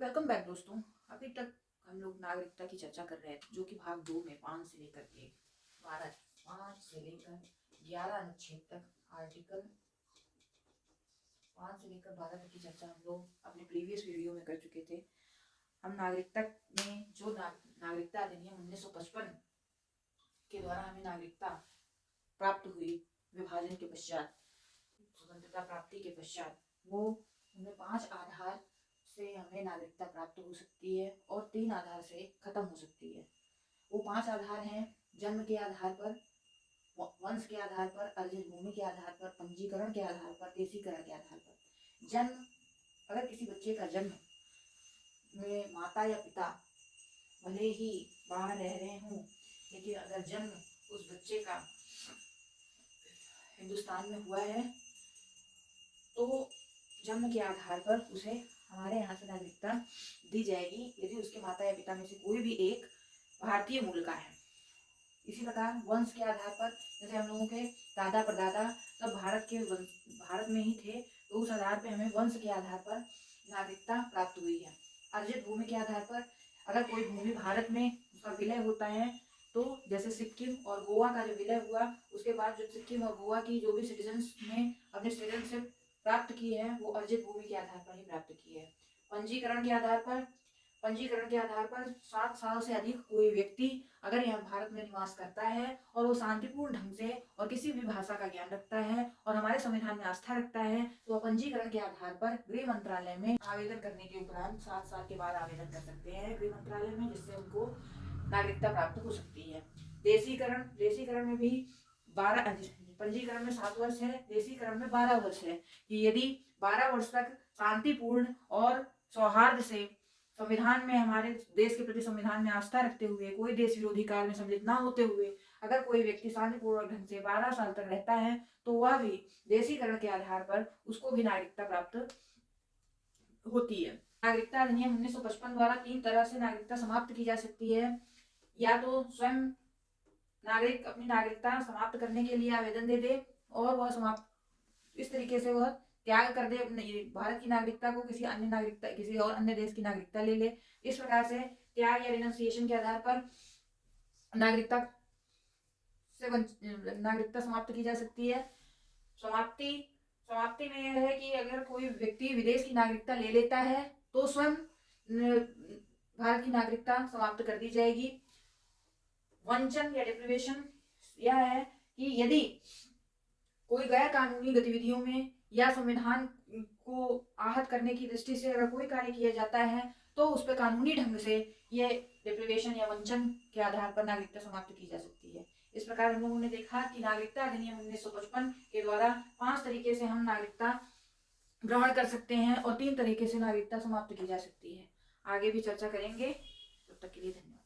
Welcome back दोस्तों। अभी तक हम लोग नागरिकता की चर्चा कर रहे थे, जो कि भाग 2 में 5 से लेकर के 12 5 से लेकर 11 अनुच्छेद तक, आर्टिकल 5 से लेकर 12 तक की चर्चा हम लोग अपने प्रीवियस वीडियो में कर चुके थे। हम नागरिकता में जो नागरिकता अधिनियम 1955 के द्वारा हमें नागरिकता प्राप्त हुई, विभाजन के पश्चात, स्वतंत्रता प्राप्ति के पश्चात, वो उनमें 5 आधार से हमें नागरिकता प्राप्त हो सकती है और 3 आधार से खत्म हो सकती है। वो 5 आधार हैं: जन्म के आधार पर, वंश के आधार पर, अर्जित भूमि के आधार पर, पंजीकरण के आधार पर, देशीकरण के आधार पर। जन्म, अगर किसी बच्चे का जन्म में माता या पिता भले ही बाहर रह रहे हों, लेकिन अगर जन्म उस बच्चे का हिंदुस्तान में हुआ है तो जन्म के आधार पर उसे हमारे यहाँ से नागरिकता दी जाएगी, यदि उसके माता या पिता में से कोई भी एक भारतीय मूल का है। इसी प्रकार वंश के आधार पर, जैसे हम लोगों के दादा परदादा सब भारत में ही थे, तो उस आधार पर हमें वंश के आधार पर नागरिकता प्राप्त हुई है। अर्जित भूमि के आधार पर, अगर कोई भूमि भारत में उसका विलय होता है, तो जैसे सिक्किम और गोवा का जो विलय हुआ, उसके बाद जो सिक्किम और गोवा की जो भी सिटीजन्स ने अपने सिटीजनशिप प्राप्त की है, वो अर्जित भूमि के आधार पर ही प्राप्त की है। पंजीकरण के आधार पर, 7 साल से अधिक कोई व्यक्ति अगर यहाँ भारत में निवास करता है और वो शांतिपूर्ण ढंग से और किसी भी भाषा का ज्ञान रखता है और हमारे संविधान में आस्था रखता है, तो वह पंजीकरण के आधार पर गृह मंत्रालय में आवेदन करने के उपरांत 7 साल के बाद आवेदन कर सकते हैं गृह मंत्रालय में, जिससे उनको नागरिकता प्राप्त हो सकती है। देशीकरण में भी 12, पंजीकरण में 7 वर्ष है, देशीकरण में 12 वर्ष है, कि यदि 12 वर्ष तक शांतिपूर्ण और सौहार्द से संविधान में, हमारे देश के प्रति संविधान में आस्था रखते हुए, कोई देश विरोधी कार्य में सम्मिलित ना होते हुए, अगर कोई व्यक्ति शांतिपूर्वक ढंग से 12 साल तक रहता है, तो वह भी देशीकरण के आधार पर उसको भी नागरिकता प्राप्त होती है। नागरिकता अधिनियम 1955 द्वारा 3 तरह से नागरिकता समाप्त की जा सकती है। या तो स्वयं नागरिक अपनी नागरिकता समाप्त करने के लिए आवेदन दे दे और वह समाप्त इस तरीके से वह त्याग कर दे भारत की नागरिकता को, किसी और अन्य देश की नागरिकता ले ले। इस प्रकार से त्याग या रिनंसिएशन के आधार पर नागरिकता समाप्त की जा सकती है। समाप्ति में यह है कि अगर कोई व्यक्ति विदेश की नागरिकता ले लेता है, तो स्वयं भारत की नागरिकता समाप्त कर दी जाएगी। वंचन या डिप्रिवेशन यह है कि यदि कोई गैर कानूनी गतिविधियों में या संविधान को आहत करने की दृष्टि से अगर कोई कार्य किया जाता है, तो उस पर कानूनी ढंग से ये डिप्रिवेशन या वंचन के आधार पर नागरिकता समाप्त की जा सकती है। इस प्रकार हम लोगों ने देखा कि नागरिकता अधिनियम 1955 के द्वारा 5 तरीके से हम नागरिकता ग्रहण कर सकते हैं और 3 तरीके से नागरिकता समाप्त की जा सकती है। आगे भी चर्चा करेंगे, तब तक के लिए धन्यवाद।